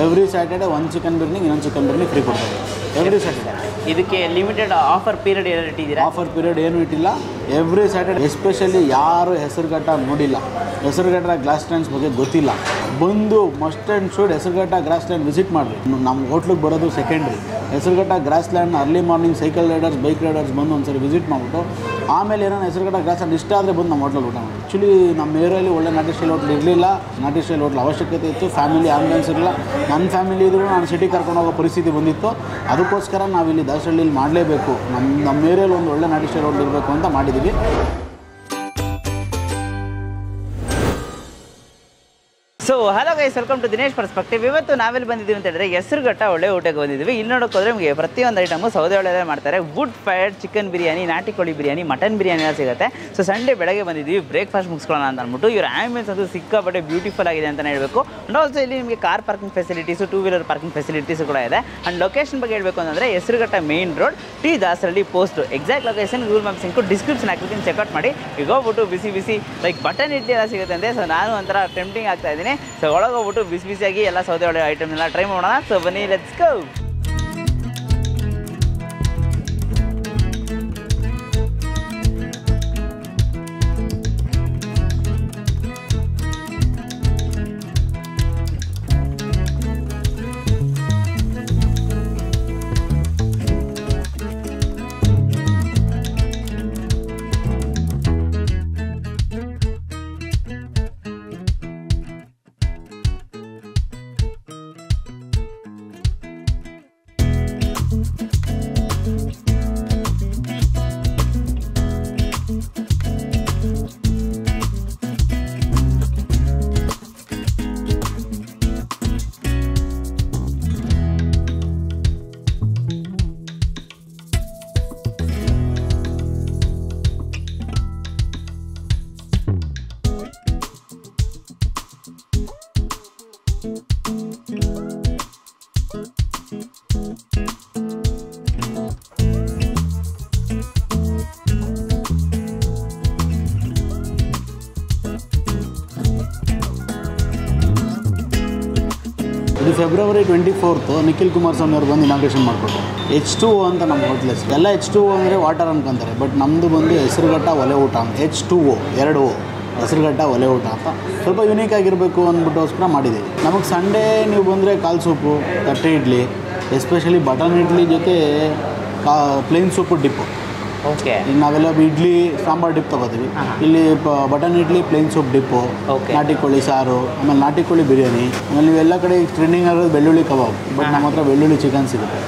Every Saturday ಒಂದು chicken biryani ಇನ್ನೊಂದು chicken biryani free ಕೊಡ್ತಾರೆ ಎವ್ರಿ ಸ್ಯಾಟರ್ಡೆ. ಇದಕ್ಕೆ ಲಿಮಿಟೆಡ್ ಆಫರ್ ಪೀರಿಯಡ್ ಏನಾದ್ರು ಇಟ್ಟಿದ್ದೀರಾ? ಆಫರ್ ಪೀರಿಯಡ್ ಏನೂ ಇಟ್ಟಿಲ್ಲ. Every Saturday. ಎಸ್ಪೆಷಲಿ ಯಾರು ಹೆಸರುಘಟ್ಟ ನೋಡಿಲ್ಲ, ಹೆಸರುಘಟ್ಟ ಗ್ಲಾಸ್ ಲ್ಯಾಂಡ್ಸ್ ಬಗ್ಗೆ ಗೊತ್ತಿಲ್ಲ, ಬಂದು must and should Hesaraghatta grassland visit ಮಾಡಿರಿ. ನಮ್ಮ ಹೋಟ್ಲಿಗೆ ಬರೋದು secondary. Hesaraghatta grassland early morning cycle riders bike riders ಬಂದು ಒಂದ್ಸರಿ ವಿಸಿಟ್ ಮಾಡಿಬಿಟ್ಟು ಆಮೇಲೆ ಏನೋ ಹೆಸರುಘಟ್ಟ ಗ್ರಾಸ್ ಲ್ಯಾಂಡ್ ಇಷ್ಟ ಆದರೆ ಬಂದು ನಮ್ಮ ಹೋಟ್ಲಲ್ಲಿ ಊಟ ಮಾಡಿ. ಆ್ಯಕ್ಚುಲಿ ನಮ್ಮ ಏರಿಯಲ್ಲಿ ಒಳ್ಳೆ ನಾಟಿ ಸ್ಟೈಲ್ ಹೋಟ್ಲ್ ಇರಲಿಲ್ಲ. ನಾಟಿ ಸ್ಟೈಲ್ ಹೋಟ್ಲ್ ಅವಶ್ಯಕತೆ ಇತ್ತು. ಫ್ಯಾಮಿಲಿ ಆಂಬುಲೆನ್ಸ್ ಇರಲಿಲ್ಲ. ನನ್ನ ಫ್ಯಾಮಿಲಿ ಇದ್ದರೂ ನಾನು ಸಿಟಿ ಕರ್ಕೊಂಡು ಹೋಗೋ ಪರಿಸ್ಥಿತಿ ಬಂದಿತ್ತು. ಅದಕ್ಕೋಸ್ಕರ ನಾವಿಲ್ಲಿ ದಾಸರಳ್ಳಿಲಿ ಮಾಡಲೇಬೇಕು, ನಮ್ಮ ಏರಿಯಲ್ಲಿ ಒಂದು ಒಳ್ಳೆ ನಾಟಿ ಸ್ಟೈಲ್ ಹೋಟ್ಲ್ ಇರಬೇಕು ಅಂತ ಮಾಡಿದ್ದೀವಿ. So hello guys, welcome to Dinesh perspective. ಇವತ್ತು ನಾವೆಲ್ಲಿ ಬಂದಿದ್ದೀವಿ ಅಂತ ಹೇಳಿದ್ರೆ ಹೆಸರುಘಟ್ಟ ಒಳ್ಳೆ ಊಟಕ್ಕೆ ಬಂದಿದ್ದೀವಿ. ಇಲ್ಲಿ ನೋಡೋಕೆ ಹೋದರೆ ನಿಮಗೆ ಪ್ರತಿಯೊಂದು ಐಟಮು ಸೌದೆ ಒಳ್ಳೆದೇ ಮಾಡ್ತಾರೆ. ವುಡ್ ಫೈರ್ಡ್ ಚಿಕನ್ ಬಿರಿಯಾನಿ, ನಾಟಿ ಕೋಳಿ ಬಿರಿಯಾನಿ, ಮಟನ್ ಬಿರಿಯಾನಿ ಎಲ್ಲ ಸಿಗುತ್ತೆ. ಸೊ ಸಂಡೇ ಬೆಳಗ್ಗೆ ಬಂದಿದ್ದೀವಿ ಬ್ರೇಕ್ಫಾಸ್ಟ್ ಮುಗಿಸ್ಕೊಳ್ಳೋಣ ಅಂತ ಅಂದ್ಬಿಟ್ಟು. ಇವ್ರ ಆ್ಯಂಬಿಯನ್ಸ್ ಅದು ಸಿಕ್ಕಾಪಟ್ಟೆ ಬ್ಯೂಟಿಫುಲ್ ಆಗಿದೆ ಅಂತಲೇ ಹೇಳಬೇಕು. ಆ್ಯಂಡ್ ಆಲ್ಸೋ ಇಲ್ಲಿ ನಿಮಗೆ car parking facilities, two wheeler parking facilities ಕೂಡ ಇದೆ. ಆ್ಯಂಡ್ ಲೊಕೇಶನ್ ಬಗ್ಗೆ ಹೇಳಬೇಕು ಅಂತಂದರೆ Hesaraghatta main road, T Dasarahalli post. Exact location Google maps sink description ಹಾಕಿರ್ತೀನಿ, ಚೆಕ್ಔಟ್ ಮಾಡಿ. ಈಗ ಹೋಗ್ಬಿಟ್ಟು ಬಿಸಿ ಬಿಸಿ ಲೈಕ್ ಬಟನ್ ಇಡ್ಲಿ ಎಲ್ಲ ಸಿಗುತ್ತೆ ಅಂತೆ. ಸೊ ನಾನು ಒಂಥರ ಟೆಂಪ್ಟಿಂಗ್ ಆಗ್ತಾ ಇದ್ದೀನಿ. ಸೊ ಒಳಗೆ ಹೋಗ್ಬಿಟ್ಟು ಬಿಸಿ ಬಿಸಿಯಾಗಿ ಎಲ್ಲ ಸೌದೆ ಒಳ್ಳೆ ಐಟಮ್ನೆಲ್ಲ ಟ್ರೈ ಮಾಡೋಣ. ಸೊ ಬನ್ನಿ, ಲೆಟ್ಸ್ ಗೋ. ಇದು ಫೆಬ್ರವರಿ 24 ನಿಖಿಲ್ ಕುಮಾರಸ್ವಾಮಿ ಅವರು ಬಂದು ಇನಾಗ್ರೇಷನ್ ಮಾಡಿಕೊಟ್ರು. H2O ಅಂತ ನಮ್ಮ ಹೋಟ್ಲ್ ಹೆಸರು. ಎಲ್ಲ H2O ಅಂದರೆ ವಾಟರ್ ಅನ್ಕೊಂತಾರೆ, ಬಟ್ ನಮ್ಮದು ಬಂದು ಹೆಸರುಘಟ್ಟ ಒಲೆ ಊಟ ಅಂತ. H2O 2 O ಹೆಸರುಘಟ್ಟ ಒಲೆ ಊಟ ಅಂತ ಸ್ವಲ್ಪ ಯೂನಿಕ್ ಆಗಿರಬೇಕು ಅಂದ್ಬಿಟ್ಟೋಸ್ಕರ ಮಾಡಿದ್ದೀವಿ. ನಮಗೆ ಸಂಡೇ ನೀವು ಬಂದರೆ ಕಾಲು ಸೂಪು, ತಟ್ಟೆ ಇಡ್ಲಿ, ಎಸ್ಪೆಷಲಿ ಬಟನ್ ಇಡ್ಲಿ ಜೊತೆ ಪ್ಲೇನ್ ಸೂಪು ಡಿಪ್ಪು. ಓಕೆ, ಈಗ ನಾವೆಲ್ಲ ಇಡ್ಲಿ ಸಾಂಬಾರು ಡಿಪ್ ತೊಗೋತೀವಿ. ಇಲ್ಲಿ button idli, plain soup dip, ನಾಟಿ ಕೋಳಿ ಸಾರು, ಆಮೇಲೆ ನಾಟಿ ಕೋಳಿ ಬಿರಿಯಾನಿ. ಆಮೇಲೆ ನೀವೆಲ್ಲ ಕಡೆ ಟ್ರೆಂಡಿಂಗ್ ಆಗೋದು ಬೆಳ್ಳುಳ್ಳಿ ಕಬಾಬ್, ಬಟ್ ನಮ್ಮ ಹತ್ರ ಬೆಳ್ಳುಳ್ಳಿ ಚಿಕನ್ ಸಿಗುತ್ತೆ.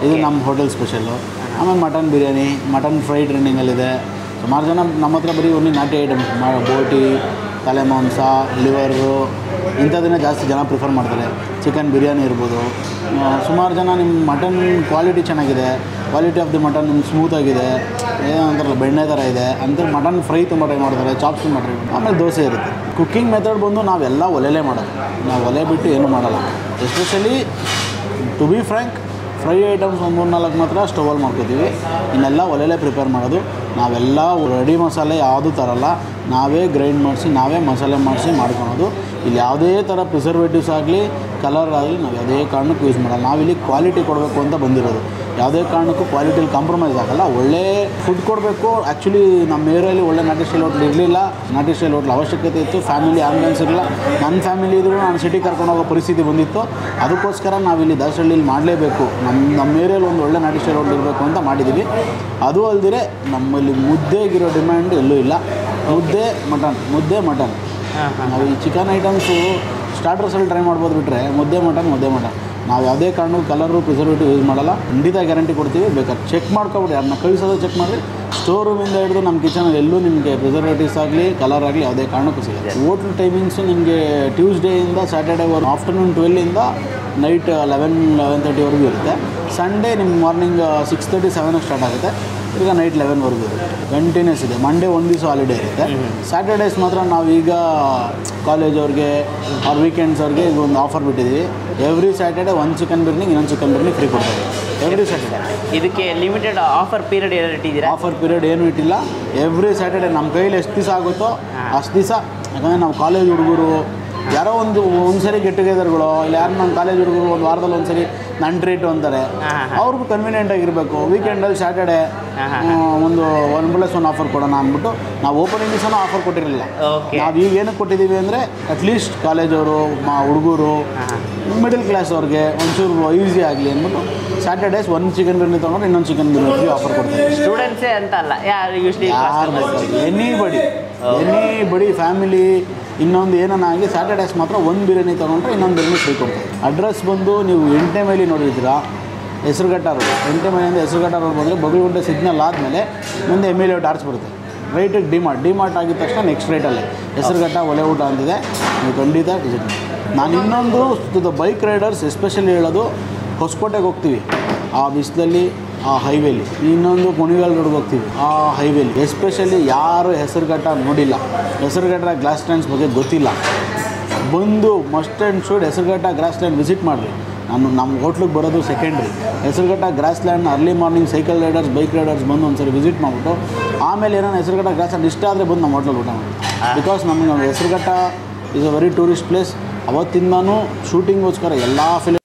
ಇದು ನಮ್ಮ ಹೋಟೆಲ್ ಸ್ಪೆಷಲ್ಲು. ಆಮೇಲೆ ಮಟನ್ ಬಿರಿಯಾನಿ, ಮಟನ್ ಫ್ರೈ ಟ್ರೆಂಡಿಂಗಲ್ಲಿದೆ. ಸುಮಾರು ಜನ ನಮ್ಮ ಹತ್ರ ಬರೀ ಓನ್ಲಿ ನಾಟಿ ಐಟಮ್ಸ್, ಬೋಟಿ, ತಲೆ ಮಾಂಸ, ಲಿವರು ಇಂಥದನ್ನೇ ಜಾಸ್ತಿ ಜನ ಪ್ರಿಫರ್ ಮಾಡ್ತಾರೆ. ಚಿಕನ್ ಬಿರಿಯಾನಿ ಇರ್ಬೋದು. ಸುಮಾರು ಜನ ನಿಮ್ಮ ಮಟನ್ ಕ್ವಾಲಿಟಿ ಚೆನ್ನಾಗಿದೆ, ಕ್ವಾಲಿಟಿ ಆಫ್ ದಿ ಮಟನ್ ನಿಮ್ಗೆ ಸ್ಮೂತಾಗಿದೆ, ಏನೋ ಅಂತಾರಲ್ಲ ಬೆಣ್ಣೆ ಥರ ಇದೆ ಅಂತ ಮಟನ್ ಫ್ರೈ ತುಂಬ ಟ್ರೈ ಮಾಡ್ತಾರೆ, ಚಾಪ್ಸ್ ತುಂಬ ಟ್ರೈ ಮಾಡ್ತಾರೆ. ಆಮೇಲೆ ದೋಸೆ ಇರುತ್ತೆ. ಕುಕ್ಕಿಂಗ್ ಮೆಥಡ್ ಬಂದು ನಾವೆಲ್ಲ ಒಲೆಲೇ ಮಾಡೋದು, ನಾವು ಒಲೆ ಬಿಟ್ಟು ಏನೂ ಮಾಡಲ್ಲ. Especially to be frank, fry items ಒಂದು 3-4 ಮಾತ್ರ ಸ್ಟವಲ್ಲಿ ಮಾಡ್ಕೋತೀವಿ. ಇನ್ನೆಲ್ಲ ಒಲೆಲೇ ಪ್ರಿಪೇರ್ ಮಾಡೋದು. ನಾವೆಲ್ಲ ರೆಡಿ ಮಸಾಲೆ ಯಾವುದೂ ತರಲ್ಲ, ನಾವೇ ಗ್ರೈಂಡ್ ಮಾಡಿಸಿ ನಾವೇ ಮಸಾಲೆ ಮಾಡಿಸಿ ಮಾಡ್ಕೊಳೋದು. ಇಲ್ಲಿ ಯಾವುದೇ ಥರ ಪ್ರಿಸರ್ವೇಟಿವ್ಸ್ ಆಗಲಿ, ಕಲರ್ ಆಗಲಿ ನಾವು ಯಾವುದೇ ಕಾರಣಕ್ಕೂ ಯೂಸ್ ಮಾಡಲ್ಲ. ನಾವಿಲ್ಲಿ ಕ್ವಾಲಿಟಿ ಕೊಡಬೇಕು ಅಂತ ಬಂದಿರೋದು. ಯಾವುದೇ ಕಾರಣಕ್ಕೂ ಕ್ವಾಲಿಟಿಲಿ ಕಾಂಪ್ರಮೈಸ್ ಆಗಲ್ಲ. ಒಳ್ಳೆ ಫುಡ್ ಕೊಡಬೇಕು. ಆ್ಯಕ್ಚುಲಿ ನಮ್ಮ ಏರಿಯಲ್ಲಿ ಒಳ್ಳೆ ನಾಟಿ ಸ್ಟೈಲ್ ಹೋಟ್ಲ್ ಇರಲಿಲ್ಲ. ನಾಟಿ ಸ್ಟೈಲ್ ಹೋಟ್ಲ್ ಅವಶ್ಯಕತೆ ಇತ್ತು. ಫ್ಯಾಮಿಲಿ ಆಂಬುಲೆನ್ಸ್ ಇರಲಿಲ್ಲ. ನನ್ನ ಫ್ಯಾಮಿಲಿ ಇದ್ದರೂ ನಾನು ಸಿಟಿ ಕರ್ಕೊಂಡು ಹೋಗೋ ಪರಿಸ್ಥಿತಿ ಬಂದಿತ್ತು. ಅದಕ್ಕೋಸ್ಕರ ನಾವಿಲ್ಲಿ ದಾಸರಳ್ಳಿಲಿ ಮಾಡಲೇಬೇಕು, ನಮ್ಮ ಏರಿಯಲ್ಲಿ ಒಂದು ಒಳ್ಳೆ ನಾಟಿ ಸ್ಟೈಲ್ ಹೋಟ್ಲ್ ಇರಬೇಕು ಅಂತ ಮಾಡಿದ್ದೀವಿ. ಅದು ಅಲ್ಲದೆ ನಮ್ಮಲ್ಲಿ ಮುದ್ದೆಗಿರೋ ಡಿಮ್ಯಾಂಡ್ ಎಲ್ಲೂ ಇಲ್ಲ. ಮುದ್ದೆ ಮಟನ್ ನಾವು ಈ ಚಿಕನ್ ಐಟಮ್ಸು ಸ್ಟಾರ್ಟರ್ಸಲ್ಲಿ ಟ್ರೈ ಮಾಡ್ಬೋದು, ಬಿಟ್ಟರೆ ಮುದ್ದೆ ಮಟನ್ ನಾವು ಯಾವುದೇ ಕಾರಣಕ್ಕೂ ಕಲರು ಪ್ರಿಸರ್ವೇಟಿವ್ ಯೂಸ್ ಮಾಡಲ್ಲ. ಖಂಡಿತ ಗ್ಯಾರಂಟಿ ಕೊಡ್ತೀವಿ. ಬೇಕಾದ್ರೆ ಚೆಕ್ ಮಾಡ್ಕೊಬಿಡಿ, ಅದನ್ನ ಕಳಿಸೋದು ಚೆಕ್ ಮಾಡಿರಿ. ಸ್ಟೋರ್ ರೂಮಿಂದ ಹಿಡಿದು ನಮ್ಮ ಕಿಚನಲ್ಲಿ ಎಲ್ಲೂ ನಿಮಗೆ ಪ್ರಿಸರ್ವೇಟಿವ್ಸ್ ಆಗಲಿ ಕಲರ್ ಆಗಲಿ ಯಾವುದೇ ಕಾರಣಕ್ಕೂ ಸಿಗುತ್ತೆ. ಹೋಟ್ಲ್ ಟೈಮಿಂಗ್ಸು ನಿಮಗೆ ಟ್ಯೂಸ್ಡೇಯಿಂದ ಸ್ಯಾಟರ್ಡೇವರೆಗೂ ಆಫ್ಟರ್ನೂನ್ 12ಇಂದ ನೈಟ್ 11-11:30ವರೆಗೂ ಇರುತ್ತೆ. ಸಂಡೇ ನಿಮ್ಮ ಮಾರ್ನಿಂಗ್ 6:30-7 ಸ್ಟಾರ್ಟ್ ಆಗುತ್ತೆ. ಈಗ ನೈಟ್ 11ವರೆಗೂ ಇರುತ್ತೆ. ಕಂಟಿನ್ಯೂಸ್ ಇದೆ. ಮಂಡೇ ಒಂದು ದಿವಸ ಹಾಲಿಡೇ ಇರುತ್ತೆ. ಸ್ಯಾಟರ್ಡೇಸ್ ಮಾತ್ರ ನಾವೀಗ ಕಾಲೇಜ್ ಅವ್ರಿಗೆ ಅವ್ರ ವೀಕೆಂಡ್ಸ್ ಅವ್ರಿಗೆ ಈಗ ಒಂದು ಆಫರ್ ಬಿಟ್ಟಿದ್ದೀವಿ. ಎವ್ರಿ ಸ್ಯಾಟರ್ಡೆ ಒಂದು ಚಿಕನ್ ಬಿರಿಯಾನಿ ಇನ್ನೊಂದು ಚಿಕನ್ ಬಿರಿಯಾನಿ ಫ್ರೀ ಕೊಡ್ತಾರೆ ಎವ್ರಿ ಸ್ಯಾಟರ್ಡೆ. ಇದಕ್ಕೆ ಲಿಮಿಟೆಡ್ ಆಫರ್ ಪೀರಿಯಡ್ ಏನಾದ್ರು ಇಟ್ಟಿದ್ದೀರಾ? ಆಫರ್ ಪೀರಿಯಡ್ ಏನೂ ಇಟ್ಟಿಲ್ಲ. ಎವ್ರಿ ಸ್ಯಾಟರ್ಡೆ ನಮ್ಮ ಕೈಯಲ್ಲಿ ಎಷ್ಟು ದಿವಸ ಆಗುತ್ತೋ ಅಷ್ಟು ದಿವಸ. ಯಾಕಂದರೆ ನಾವು ಕಾಲೇಜ್ ಹುಡುಗರು ಯಾರೋ ಒಂದ್ಸರಿ ಗೆಟ್ ಟುಗೆದರ್ಗಳು ಇಲ್ಲ ಯಾರು ನಮ್ಮ ಕಾಲೇಜ್ ಹುಡುಗರು ಒಂದು ವಾರದಲ್ಲಿ ಒಂದ್ಸರಿ ನನ್ನ ಟ್ರೀಟು ಅಂತಾರೆ. ಅವ್ರಿಗೂ ಕನ್ವೀನಿಯೆಂಟ್ ಆಗಿರಬೇಕು. ವೀಕೆಂಡಲ್ಲಿ ಸ್ಯಾಟರ್ಡೇ ಒಂದು 1+1 ಆಫರ್ ಕೊಡೋಣ ಅಂದ್ಬಿಟ್ಟು ನಾವು ಓಪನಿಂಗ್ ದಿವಸನೂ ಆಫರ್ ಕೊಟ್ಟಿರಲಿಲ್ಲ. ನಾವು ಈಗ ಏನಕ್ಕೆ ಕೊಟ್ಟಿದ್ದೀವಿ ಅಂದರೆ ಅಟ್ಲೀಸ್ಟ್ ಕಾಲೇಜವರು ಹುಡುಗರು ಮಿಡಲ್ ಕ್ಲಾಸ್ ಅವ್ರಿಗೆ ಒಂಚೂರು ಈಸಿ ಆಗಲಿ ಅಂದ್ಬಿಟ್ಟು ಸ್ಯಾಟರ್ಡೇಸ್ 1 ಚಿಕನ್ ಬಿರಿಯಾನಿ ತೊಗೊಂಡ್ರೆ ಇನ್ನೊಂದು ಚಿಕನ್ ಬಿರಿಯಾನಿ ಫ್ರೀ ಆಫರ್ ಕೊಡ್ತಾರೆ. ಸ್ಟೂಡೆಂಟ್ಸೇ ಅಂತ ಅಲ್ಲ, ಯಾರು ಎನಿಬಡಿ ಫ್ಯಾಮಿಲಿ ಇನ್ನೊಂದು ಏನನ್ನಾಗಲಿ ಸ್ಯಾಟರ್ಡೇಸ್ ಮಾತ್ರ 1 ಬಿರಿಯಾನಿ ತೊಗೊಂಡ್ರೆ ಇನ್ನೊಂದು ಬಿರಿಯಾನಿ ಫ್ರೀ ಕೊಡ್ತಾರೆ. ಅಡ್ರೆಸ್ ಬಂದು ನೀವು 8ನೇ ಮೈಲಿ ನೋಡಿರ್ತೀರಾ, ಹೆಸರುಘಟ್ಟ ರೋಡ್. 8ನೇ ಮೈಲಿಂದ ಹೆಸರುಘಟ್ಟ ರೋಡ್ ಬಂದರೆ ಬಗಲಗುಂಟೆ ಸಿಗ್ನಲ್ ಆದಮೇಲೆ ಮುಂದೆ MLA ಟಾರ್ಚ್ ಬರುತ್ತೆ. ರೈಟಿಗೆ ಡಿಮಾರ್ಟ್ ಆಗಿದ ತಕ್ಷಣ ನೆಕ್ಸ್ಟ್ ರೈಟಲ್ಲೇ ಹೆಸರುಘಟ್ಟ ಒಲೆ ಊಟ ಅಂತಿದೆ, ನೀವು ಖಂಡಿತ ವಿಸಿಟ್ ಮಾಡಿ. ನಾನು ಇನ್ನೊಂದು ದ ಬೈಕ್ ರೈಡರ್ಸ್ ಎಸ್ಪೆಷಲಿ ಹೇಳೋದು, ಹೊಸಕೋಟೆಗೆ ಹೋಗ್ತೀವಿ ಆ ಬಿಸಿಲಲ್ಲಿ, ಆ ಹೈವೇಲಿ, ಇನ್ನೊಂದು ಕುಣಿಗಲ್ ರೋಡ್ಗೆ ಹೋಗ್ತೀವಿ ಆ ಹೈವೇಲಿ, ಎಸ್ಪೆಷಲಿ ಯಾರು ಹೆಸರುಘಟ್ಟ ನೋಡಿಲ್ಲ, ಹೆಸರುಘಟ್ಟ ಗ್ಲಾಸ್ ಲ್ಯಾಂಡ್ಸ್ ಬಗ್ಗೆ ಗೊತ್ತಿಲ್ಲ, ಬಂದು must and should Hesaraghatta grassland visit ಮಾಡಿರಿ. ನಮ್ಮ ಹೋಟ್ಲಿಗೆ ಬರೋದು secondary. Hesaraghatta grassland early morning cycle riders bike riders ಬಂದು ಒಂದ್ಸರಿ ವಿಸಿಟ್ ಮಾಡಿಬಿಟ್ಟು ಆಮೇಲೆ ಏನೋ ಹೆಸರುಘಟ್ಟ ಗ್ರಾಸ್ ಲ್ಯಾಂಡ್ ಇಷ್ಟ ಆದರೆ ಬಂದು ನಮ್ಮ ಹೋಟ್ಲಲ್ಲಿ ಊಟ ಮಾಡಿ. ಬಿಕಾಸ್ ನಮಗೆ Hesaraghatta is a very tourist place. ಅವತ್ತಿಂದನೂ ಶೂಟಿಂಗ್ಗೋಸ್ಕರ ಎಲ್ಲ ಫಿಲ್ಮ್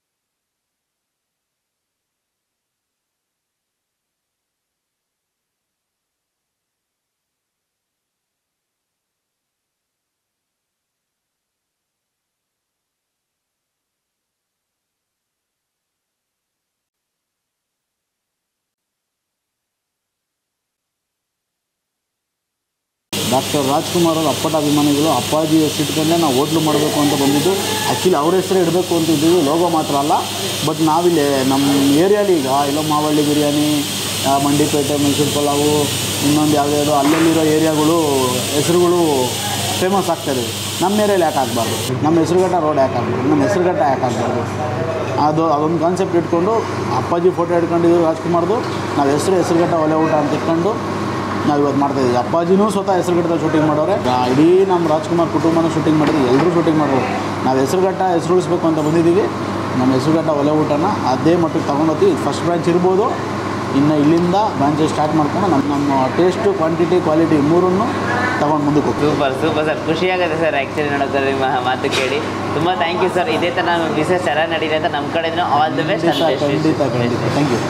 ಡಾಕ್ಟರ್ ರಾಜ್ಕುಮಾರ್ ಅವರು ಅಪ್ಪಟ ಅಭಿಮಾನಿಗಳು. ಅಪ್ಪಾಜಿ ಹೆಸರಿಟ್ಕೊಂಡೇ ನಾವು ಹೋಟ್ಲು ಮಾಡಬೇಕು ಅಂತ ಬಂದಿದ್ದು. ಆ್ಯಕ್ಚುಲಿ ಅವ್ರ ಹೆಸರು ಇಡಬೇಕು ಅಂತ ಇದ್ದೀವಿ, ಲೋಗೋ ಮಾತ್ರ ಅಲ್ಲ. ಬಟ್ ನಾವಿಲ್ಲಿ ನಮ್ಮ ಏರಿಯಾಲಿ ಈಗ ಎಲ್ಲೋ ಮಾವಳ್ಳಿ ಬಿರಿಯಾನಿ, ಮಂಡಿಪೇಟೆ, ಮೈಸೂರು ಪಲಾವು, ಇನ್ನೊಂದು ಯಾವುದ್ಯಾವುದೋ ಅಲ್ಲಲ್ಲಿರೋ ಏರಿಯಾಗಳು ಹೆಸರುಗಳು ಫೇಮಸ್ ಆಗ್ತಾಯಿದೆ. ನಮ್ಮ ಏರಿಯಲ್ಲಿ ಯಾಕೆ ಆಗಬಾರ್ದು? ನಮ್ಮ ಹೆಸರುಘಟ್ಟ ರೋಡ್ ಯಾಕೆ ಆಗಬಾರ್ದು? ನಮ್ಮ ಹೆಸರುಘಟ್ಟ ಯಾಕೆ ಆಗಬಾರ್ದು? ಅದೊಂದು ಕಾನ್ಸೆಪ್ಟ್ ಇಟ್ಕೊಂಡು ಅಪ್ಪಾಜಿ ಫೋಟೋ ಇಟ್ಕೊಂಡಿದ್ದು ರಾಜ್ಕುಮಾರ್ದು, ನಾವು ಹೆಸರುಘಟ್ಟ ಒಲೆ ಊಟ ಅಂತ ಇಟ್ಕೊಂಡು ನಾವು ಇವತ್ತು ಮಾಡ್ತಾಯಿದ್ದೀವಿ. ಅಪ್ಪಾಜಿನೂ ಸ್ವತಃ ಹೆಸರುಘಟ್ಟದಲ್ಲಿ ಶೂಟಿಂಗ್ ಮಾಡೋರೆ, ಇಡೀ ನಮ್ಮ ರಾಜ್ಕುಮಾರ್ ಕುಟುಂಬನೂ ಶೂಟಿಂಗ್ ಮಾಡಿದ್ವಿ, ಎಲ್ಲರೂ ಶೂಟಿಂಗ್ ಮಾಡೋರು. ನಾವು ಹೆಸರುಘಟ್ಟ ಹೆಸರು ಉಳಿಸ್ಬೇಕು ಅಂತ ಬಂದಿದ್ದೀವಿ. ನಮ್ಮ ಹೆಸರುಘಟ್ಟ ಒಲೆ ಊಟನ ಅದೇ ಮಟ್ಟಿಗೆ ತೊಗೊಂಡೋಗ್ತೀವಿ. ಫಸ್ಟ್ ಬ್ರಾಂಚ್ ಇರ್ಬೋದು, ಇನ್ನು ಇಲ್ಲಿಂದ ಬ್ರಾಂಚಸ್ ಸ್ಟಾರ್ಟ್ ಮಾಡ್ಕೊಂಡು ನಮ್ಮ ಟೇಸ್ಟು, ಕ್ವಾಂಟಿಟಿ, ಕ್ವಾಲಿಟಿ ಮೂರನ್ನು ತೊಗೊಂಡು ಮುಂದಕ್ಕೆ ಹೋಗ್ತೀವಿ. ಸೂಪರ್ ಸರ್, ಖುಷಿಯಾಗುತ್ತೆ ಸರ್ ಆ್ಯಕ್ಚುಲಿ ನೋಡೋದು ನಿಮ್ಮ ಮಾತು ಕೇಳಿ. ತುಂಬ ಥ್ಯಾಂಕ್ ಯು ಸರ್. ಇದೇ ಥರ ನಮ್ಮ ಬಿಸ್ನೆಸ್ ಚೆನ್ನಾಗಿ ನಡೀಲಿ ಅಂತ ನಮ್ಮ ಕಡೆಯಿಂದ ಆಲ್ ದಿ ಬೆಸ್ಟ್. ಖಂಡಿತ ಥ್ಯಾಂಕ್ ಯು.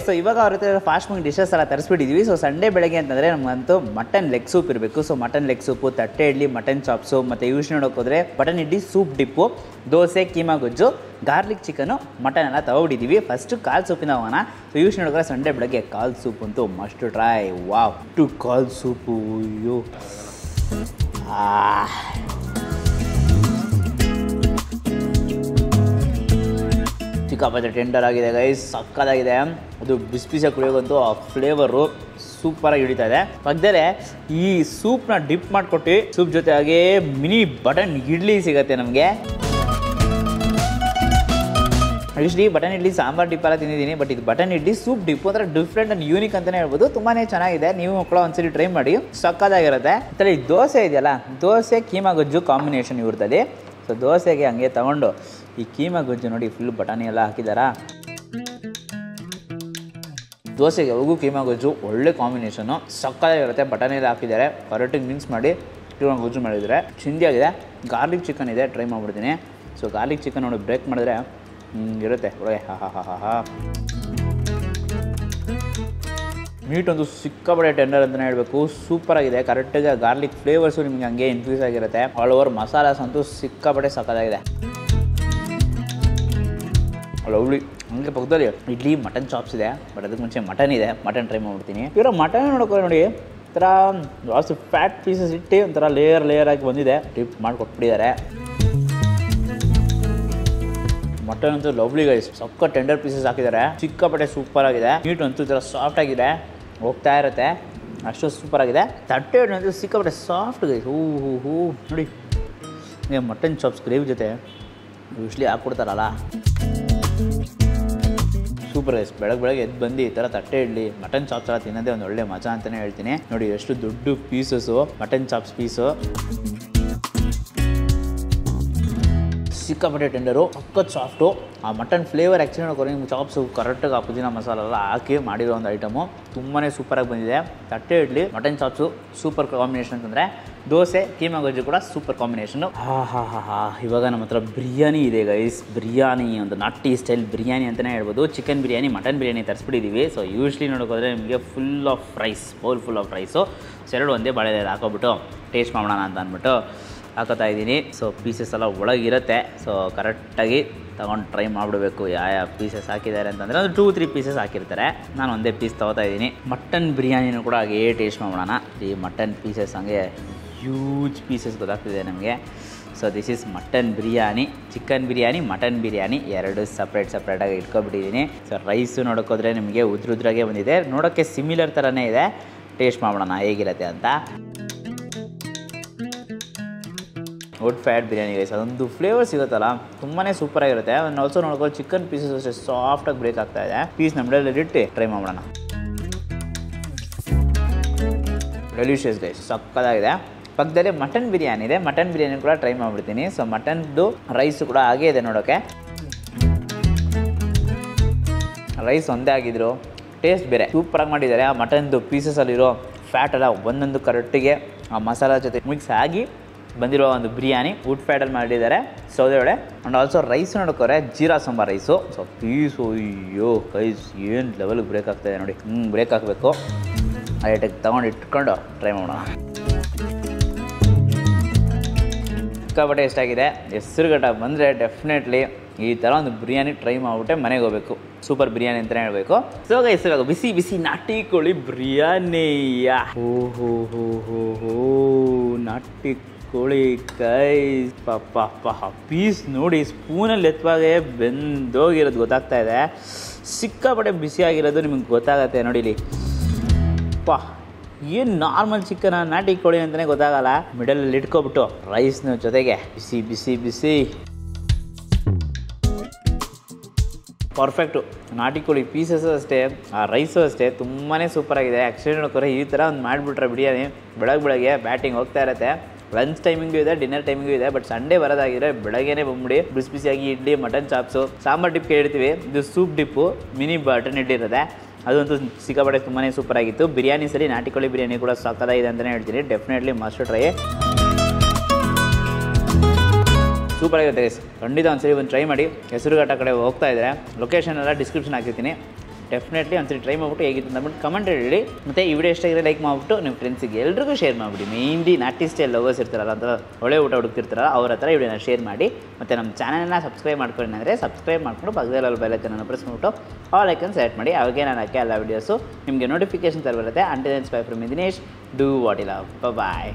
ಸೊ ಇವಾಗ ಅವ್ರ ಹತ್ರ ಫಾಸ್ಟ್ ಮೂವಿಂಗ್ ಡಿಶಸ್ ಎಲ್ಲ ತರಿಸ್ಬಿಟ್ಟಿದ್ವಿ. ಸೊ ಸಂಡೇ ಬೆಳಗ್ಗೆ ಅಂತಂದರೆ ನಮಗಂತೂ ಮಟನ್ ಲೆಗ್ ಸೂಪ್ ಇರಬೇಕು. ಸೊ ಮಟನ್ ಲೆಗ್ ಸೂಪು, ತಟ್ಟೆ ಇಡ್ಲಿ, ಮಟನ್ ಚಾಪ್ಸು, ಮತ್ತು ಯೂಸ್ ನೋಡೋಕೆ ಹೋದರೆ button idli, soup dip, dosa, keema ಗೊಜ್ಜು, ಗಾರ್ಲಿಕ್ ಚಿಕನು, ಮಟನ್ ಎಲ್ಲ ತೊಗೊಂಡಿದ್ದೀವಿ. ಫಸ್ಟು ಕಾಲ್ ಸೂಪಿಂದ ಹೋಗೋಣ. ಸೊ ಯೂಸ್ ನೋಡೋಕೆ ಸಂಡೇ ಬೆಳಗ್ಗೆ ಕಾಲ್ ಸೂಪ್ ಅಂತೂ ಮಸ್ಟ್ ಟ್ರೈ. ವಾವ್, ಕಾಲ್ ಸೂಪು, ಅಯ್ಯೋ ಸಿಕ್ಕಾಪಟ್ಟೆ ಟೆಂಡರ್ ಆಗಿದೆ ಗೈಸ್, ಸಕ್ಕತ್ತಾಗಿದೆ. ಅದು ಬಿಸಿ ಬಿಸಿಯಾಗಿ ಕುಡಿಯೋಕ್ಕಂತೂ ಆ ಫ್ಲೇವರು ಸೂಪರಾಗಿ ಹಿಡಿತಾ ಇದೆ. ಪಕ್ಕದಲ್ಲೇ ಈ ಸೂಪ್ನ ಡಿಪ್ ಮಾಡಿಕೊಟ್ಟು ಸೂಪ್ ಜೊತೆ ಹಾಗೇ ಮಿನಿ ಬಟನ್ ಇಡ್ಲಿ ಸಿಗುತ್ತೆ ನಮಗೆ. Usually button idli sambar dip ಎಲ್ಲ ತಿಂದಿದ್ದೀನಿ, ಬಟ್ ಇದು ಬಟನ್ ಇಡ್ಲಿ ಸೂಪ್ ಡಿಪ್ ಅಂದರೆ ಡಿಫ್ರೆಂಟ್ ಆ್ಯಂಡ್ ಯೂನಿಕ್ ಅಂತಲೇ ಹೇಳ್ಬೋದು. ತುಂಬಾ ಚೆನ್ನಾಗಿದೆ, ನೀವು ಮಕ್ಕಳು ಒಂದ್ಸರಿ ಟ್ರೈ ಮಾಡಿ, ಸಕ್ಕತ್ತಾಗಿರುತ್ತೆ. ಈ ದೋಸೆ ಇದೆಯಲ್ಲ, ದೋಸೆ ಕೀಮಾ ಗೊಜ್ಜು ಕಾಂಬಿನೇಷನ್ ಇವ್ರದಲ್ಲಿ. ಸೊ ದೋಸೆಗೆ ಹಂಗೆ ತಗೊಂಡು ಈ ಕೀಮಾ ಗೊಜ್ಜು ನೋಡಿ ಫುಲ್ ಬಟಾಣಿ ಎಲ್ಲ ಹಾಕಿದಾರಾ. ದೋಸೆಗೆ ಅವಾಗೂ ಕೀಮಾ ಗೊಜ್ಜು ಒಳ್ಳೆ ಕಾಂಬಿನೇಷನು, ಸಕ್ಕತ್ತಾಗಿರುತ್ತೆ. ಬಟಾಣಿ ಎಲ್ಲ ಹಾಕಿದ್ದಾರೆ, ಕರೆಕ್ಟಾಗಿ ಮಿಕ್ಸ್ ಮಾಡಿ ಕೀಮಾ ಗೊಜ್ಜು ಮಾಡಿದರೆ ಚಿಂದಿಯಾಗಿದೆ. ಗಾರ್ಲಿಕ್ ಚಿಕನ್ ಇದೆ, ಟ್ರೈ ಮಾಡಿಬಿಡ್ತೀನಿ. ಸೊ ಗಾರ್ಲಿಕ್ ಚಿಕನ್ ನೋಡಿ ಬ್ರೇಕ್ ಮಾಡಿದ್ರೆ ಇರುತ್ತೆ ಒಳಗೆ. ಹಾ ಮೀಟ್ ಒಂದು ಸಿಕ್ಕಾಪಟ್ಟೆ ಟೆಂಡರ್ ಅಂತಲೇ ಹೇಳಬೇಕು. ಸೂಪರಾಗಿದೆ, ಕರೆಕ್ಟಾಗಿ ಗಾರ್ಲಿಕ್ ಫ್ಲೇವರ್ಸು ನಿಮಗೆ ಹಂಗೆ ಇನ್ಫ್ಯೂಸ್ ಆಗಿರುತ್ತೆ. ಆಲ್ ಓವರ್ ಮಸಾಲಾಸ್ ಅಂತೂ ಸಿಕ್ಕಾಪಟ್ಟೆ ಸಕ್ಕತ್ತಾಗಿದೆ. ಲವ್ಲಿ ಹಂಗೆ ಪಕ್ಕದಲ್ಲಿ ಇಡ್ಲಿ ಮಟನ್ ಚಾಪ್ಸ್ ಇದೆ, ಬಟ್ ಅದಕ್ಕೆ ಮುಂಚೆ ಮಟನ್ ಇದೆ, ಮಟನ್ ಟ್ರೈ ಮಾಡ್ಬಿಡ್ತೀನಿ. ಇವರು ಮಟನ್ ನೋಡೋಕೆ ನೋಡಿ ಒಂಥರ ಜಾಸ್ತಿ ಫ್ಯಾಟ್ ಪೀಸಸ್ ಇಟ್ಟು ಒಂಥರ ಲೇಯರ್ ಆಗಿ ಬಂದಿದೆ, ಡಿಪ್ ಮಾಡಿ ಕೊಟ್ಬಿಟ್ಟಿದ್ದಾರೆ. ಮಟನ್ ಅಂತೂ ಲವ್ಲಿ ಗೈಸ್, ಸಕ್ಕ ಟೆಂಡರ್ ಪೀಸಸ್ ಹಾಕಿದ್ದಾರೆ, ಸಿಕ್ಕಾಪಟ್ಟೆ ಸೂಪರ್ ಆಗಿದೆ. ಮೀಟ್ ಅಂತೂ ಥರ ಸಾಫ್ಟ್ ಆಗಿದೆ, ಹೋಗ್ತಾ ಇರುತ್ತೆ, ಅಷ್ಟು ಸೂಪರ್ ಆಗಿದೆ. ತಟ್ಟೆ ಅಂತೂ ಸಿಕ್ಕಾಪಟ್ಟೆ ಸಾಫ್ಟ್ ಗೈಸ್. ಹೂ ನೋಡಿ ಮಟನ್ ಚಾಪ್ಸ್ ಗ್ರೇವಿ ಜೊತೆ ಯೂಶ್ಲಿ ಹಾಕ್ಕೊಡ್ತಾರಲ್ಲ, ಸೂಪರ್ ಗೈಸ್. ಬೆಳಗ್ಗೆ ಎದ್ದು ಬಂದು ಈ ಥರ ತಟ್ಟೆ ಇಡ್ಲಿ ಮಟನ್ ಚಾಪ್ಸ್ ಎಲ್ಲ ತಿನ್ನೋದೇ ಒಂದು ಒಳ್ಳೆ ಮಜಾ ಅಂತಲೇ ಹೇಳ್ತೀನಿ. ನೋಡಿ ಎಷ್ಟು ದೊಡ್ಡ ಪೀಸಸ್ಸು ಮಟನ್ ಚಾಪ್ಸ್ ಪೀಸು, ಸಿಕ್ಕಾಪಟ್ಟೆ ಟೆಂಡರು, ಸಖತ್ ಸಾಫ್ಟು. ಆ ಮಟನ್ ಫ್ಲೇವರ್ ಆ್ಯಕ್ಚುಲಿ ನೋಡ್ಕೊಂಡು ನಿಮ್ಗೆ ಚಾಪ್ಸು ಕರೆಕ್ಟಾಗಿ ಆ ಪುದೀನ ಮಸಾಲ ಎಲ್ಲ ಹಾಕಿ ಮಾಡಿರೋ ಒಂದು ಐಟಮು ತುಂಬಾ ಸೂಪರಾಗಿ ಬಂದಿದೆ. ತಟ್ಟೆ idli mutton chops super combination ಅಂತಂದರೆ ದೋಸೆ ಕೀಮಾ ಗೊಜ್ಜು ಕೂಡ ಸೂಪರ್ ಕಾಂಬಿನೇಷನು. ಇವಾಗ ನಮ್ಮ ಹತ್ರ ಬಿರಿಯಾನಿ ಇದೆ ಗೈಸ್. ಬಿರಿಯಾನಿ ಒಂದು ನಾಟಿ ಸ್ಟೈಲ್ ಬಿರಿಯಾನಿ ಅಂತಲೇ ಹೇಳ್ಬೋದು. ಚಿಕನ್ ಬಿರಿಯಾನಿ ಮಟನ್ ಬಿರಿಯಾನಿ ತರಿಸ್ಬಿಟ್ಟಿದ್ದೀವಿ. ಸೊ ಯೂಶ್ಲಿ ನೋಡೋಕೋದ್ರೆ ನಿಮಗೆ full of rice, bowl full of rice, ಎರಡು ಒಂದೇ ಬಾಳೆ ಹಾಕೋಬಿಟ್ಟು ಟೇಸ್ಟ್ ಮಾಡೋಣ ಅಂತ ಅಂದ್ಬಿಟ್ಟು ಹಾಕೋತಾ ಇದ್ದೀನಿ. ಸೊ ಪೀಸಸ್ ಎಲ್ಲ ಒಳಗಿರುತ್ತೆ, ಸೊ ಕರೆಕ್ಟಾಗಿ ತೊಗೊಂಡು ಟ್ರೈ ಮಾಡಿಬಿಡಬೇಕು ಯಾವ ಪೀಸಸ್ ಹಾಕಿದ್ದಾರೆ ಅಂತಂದರೆ ಒಂದು 2-3 ಪೀಸಸ್ ಹಾಕಿರ್ತಾರೆ. ನಾನು ಒಂದೇ ಪೀಸ್ ತೊಗೋತಾ ಇದ್ದೀನಿ. ಮಟನ್ ಬಿರಿಯಾನಿನೂ ಕೂಡ ಹಾಗೆ ಟೇಸ್ಟ್ ಮಾಡೋಣ. ಈ ಮಟನ್ ಪೀಸಸ್ ಹಂಗೆ ಹ್ಯೂಜ್ ಪೀಸಸ್ ಗೊತ್ತಾಗ್ತಿದೆ ನಮಗೆ. So this is mutton biryani. Chicken biryani mutton biryani ಎರಡು ಸಪ್ರೇಟಾಗಿ ಇಟ್ಕೊಬಿಟ್ಟಿದ್ದೀನಿ. ಸೊ ರೈಸು ನೋಡೋಕೋದ್ರೆ ನಿಮಗೆ ಉದ್ರಾಗೆ ಬಂದಿದೆ, ನೋಡೋಕ್ಕೆ ಸಿಮಿಲರ್ ಥರನೇ ಇದೆ. ಟೇಸ್ಟ್ ಮಾಡೋಣ ಹೇಗಿರುತ್ತೆ ಅಂತ. ವುಡ್ ಫೈರ್ಡ್ ಬಿರಿಯಾನಿ ಗೈಸ್, ಅದೊಂದು ಫ್ಲೇವರ್ ಸಿಗುತ್ತಲ್ಲ ತುಂಬಾ ಸೂಪರಾಗಿರುತ್ತೆ. ಅದನ್ನು ಆಲ್ಸೋ ನೋಡ್ಕೊಂಡು ಚಿಕನ್ ಪೀಸಸ್ ಅಷ್ಟೇ ಸಾಫ್ಟಾಗಿ ಬ್ರೇಕ್ ಆಗ್ತಾ ಇದೆ. ಪೀಸ್ ನಮ್ಮ ಇಟ್ಟು ಟ್ರೈ ಮಾಡೋಣ. ಡೆಲಿಷಿಯಸ್ ಗೈಸ್, ಸಕ್ಕತ್ತಾಗಿದೆ. ಪಕ್ಕದಲ್ಲಿ ಮಟನ್ ಬಿರಿಯಾನಿ ಇದೆ, ಮಟನ್ ಬಿರಿಯಾನಿ ಕೂಡ ಟ್ರೈ ಮಾಡಿಬಿಡ್ತೀನಿ. ಸೊ ಮಟನ್ದು ರೈಸು ಕೂಡ ಹಾಗೇ ಇದೆ ನೋಡೋಕ್ಕೆ. ರೈಸ್ ಒಂದೇ ಆಗಿದ್ರು, ಟೇಸ್ಟ್ ಬೇರೆ ಸೂಪರಾಗಿ ಮಾಡಿದ್ದಾರೆ. ಆ ಮಟನ್ದು ಪೀಸಸಲ್ಲಿರೋ ಫ್ಯಾಟ್ ಎಲ್ಲ ಒಂದೊಂದು ಕರೆಕ್ಟಿಗೆ ಆ ಮಸಾಲ ಜೊತೆ ಮಿಕ್ಸ್ ಆಗಿ ಬಂದಿರೋ ಒಂದು ಬಿರಿಯಾನಿ ವುಡ್ ಫ್ಯಾಟಲ್ಲಿ ಮಾಡಿದ್ದಾರೆ, ಸೌದೆ ಒಡೆ. ಆ್ಯಂಡ್ ಆಲ್ಸೋ ರೈಸ್ ನೋಡ್ಕೋರೆ ಜೀರಾ ಸಾಂಬಾರ್ ರೈಸು. ಸೊ ಪೀಸು ಅಯ್ಯೋ ರೈಸ್ ಏನು ಲೆವೆಲ್ಗೆ ಬ್ರೇಕ್ ಆಗ್ತಾಯಿದೆ ನೋಡಿ, ಬ್ರೇಕ್ ಹಾಕಬೇಕು. ಐಟಕ್ಕೆ ತೊಗೊಂಡು ಇಟ್ಕೊಂಡು ಟ್ರೈ ಮಾಡೋಣ. ಸಿಕ್ಕಾಪಟ್ಟೆ ಎಷ್ಟಾಗಿದೆ. ಹೆಸರುಘಟ್ಟ ಬಂದರೆ ಡೆಫಿನೆಟ್ಲಿ ಈ ಥರ ಒಂದು ಬಿರಿಯಾನಿ ಟ್ರೈ ಮಾಡಿಬಿಟ್ಟೆ ಮನೆಗೆ ಹೋಗಬೇಕು. ಸೂಪರ್ ಬಿರಿಯಾನಿ ಅಂತಲೇ ಹೇಳಬೇಕು. ಸೊ ಗೈಸ್ ಇವಾಗ ಬಿಸಿ ಬಿಸಿ ನಾಟಿ ಕೋಳಿ ಬಿರಿಯಾನಿಯ ನಾಟಿ ಕೋಳಿ ಕೈಸ್ ಪಾಪ ಪೀಸ್ ನೋಡಿ ಸ್ಪೂನಲ್ಲಿ ಎತ್ತುವಾಗೆ ಬೆಂದೋಗಿರೋದು ಗೊತ್ತಾಗ್ತಾ ಇದೆ. ಸಿಕ್ಕಾಪಟ್ಟೆ ಬಿಸಿಯಾಗಿರೋದು ನಿಮಗೆ ಗೊತ್ತಾಗತ್ತೆ ನೋಡಿ ಇಲ್ಲಿ. ಏನು ನಾರ್ಮಲ್ ಚಿಕನ್ ನಾಟಿ ಕೋಳಿ ಅಂತಲೇ ಗೊತ್ತಾಗಲ್ಲ. ಮಿಡಲಲ್ಲಿ ಇಟ್ಕೊಬಿಟ್ಟು ರೈಸ್ನ ಜೊತೆಗೆ ಬಿಸಿ ಬಿಸಿ ಬಿಸಿ ಪರ್ಫೆಕ್ಟು. ನಾಟಿ ಕೋಳಿ ಪೀಸಸ್ಸು ಅಷ್ಟೇ, ಆ ರೈಸು ಅಷ್ಟೇ ತುಂಬಾ ಸೂಪರಾಗಿದೆ. ಆ್ಯಕ್ಚುಲಿ ನೋಡ್ಕೊರೆ ಈ ಥರ ಒಂದು ಮಾಡಿಬಿಟ್ರೆ ಬಿರಿಯಾನಿ ಬೆಳಗ್ಗೆ ಬ್ಯಾಟಿಂಗ್ ಹೋಗ್ತಾ ಇರುತ್ತೆ. ಲಂಚ್ ಟೈಮಿಂಗು ಇದೆ, ಡಿನ್ನರ್ ಟೈಮಿಂಗು ಇದೆ. ಬಟ್ ಸಂಡೇ ಬರೋದಾಗಿದ್ರೆ ಬೆಳಗ್ಗೆನೇ ಬಂದ್ಬಿಡಿ. ಬಿಸಿ ಬಿಸಿಯಾಗಿ idli mutton chops sambar dip ಕೇಳ್ತೀವಿ, ಇದು soup dip mini button idli ಇರುತ್ತೆ, ಅದಂತೂ ಸಿಕ್ಕಾಪಟ್ಟೆ ತುಂಬಾ ಸೂಪರಾಗಿತ್ತು. ಬಿರಿಯಾನಿ ಸರಿ ನಾಟಿ ಕೋಳಿ ಬಿರಿಯಾನಿ ಕೂಡ ಸಕ್ಕತ್ತಾಗಿದೆ ಅಂತಲೇ ಹೇಳ್ತೀನಿ. Definitely must try. ಸೂಪರಾಗಿರುತ್ತೆ ಗೈಸ್, ಖಂಡಿತ ಒಂದ್ಸರಿ ಒಂದು ಟ್ರೈ ಮಾಡಿ. ಹೆಸರುಘಟ್ಟ ಕಡೆ ಹೋಗ್ತಾ ಇದ್ದರೆ ಲೊಕೇಶನ್ ಎಲ್ಲ ಡಿಸ್ಕ್ರಿಪ್ಷನ್ ಹಾಕಿರ್ತೀನಿ. ಡೆಫಿನೆಟ್ಲಿ ಒಂದ್ಸರಿ ಟ್ರೈ ಮಾಡಿಬಿಟ್ಟು ಹೇಗಿತ್ತು ಅಂದ್ಬಿಟ್ಟು ಕಮೆಂಟ್ ಹೇಳಿ. ಮತ್ತು ಈ ವಿಡಿಯೋ ಎಷ್ಟಾಗಿದೆ ಲೈಕ್ ಮಾಡಿಬಿಟ್ಟು ನಿಮ್ಮ ಫ್ರೆಂಡ್ಸಿಗೆ ಎಲ್ರಿಗೂ ಶೇರ್ ಮಾಡಿಬಿಡಿ. ಮೇನ್ಲಿ ನಾಟಿ ಸ್ಟೈಲ್ ಲವರ್ಸ್ ಇರ್ತಾರಲ್ಲ, ಅಂತ ಒಳ್ಳೆ ಊಟ ಹುಡುಕ್ತಿರ್ತಾರಲ್ಲ, ಅವ್ರ ಹತ್ರ ಈ ವಿಡಿಯೋನ ಶೇರ್ ಮಾಡಿ. ಮತ್ತು ನಮ್ಮ ಚಾನಲ್ನ ಸಬ್ಸ್ಕ್ರೈಬ್ ಮಾಡ್ಕೊಂಡು ಅಂದರೆ ಸಬ್ಸ್ಕ್ರೈಬ್ ಮಾಡಿಕೊಂಡು ಪಕ್ಕದಲ್ಲಿ ಬೆಲ್ ಐಕನ್ನ ಪ್ರೆಸ್ ಮಾಡಿಬಿಟ್ಟು ಆಲ್ ಐಕನ್ ಸೆಲೆಕ್ಟ್ ಮಾಡಿ. ಅವಾಗೇ ನಾನು ಹಾಕಿ ಎಲ್ಲ ವೀಡಿಯೋಸು ನಿಮಗೆ ನೋಟಿಫಿಕೇಶನ್ ತರ ಬರುತ್ತೆ. Until then bye from Dinesh, do what you love. Bye.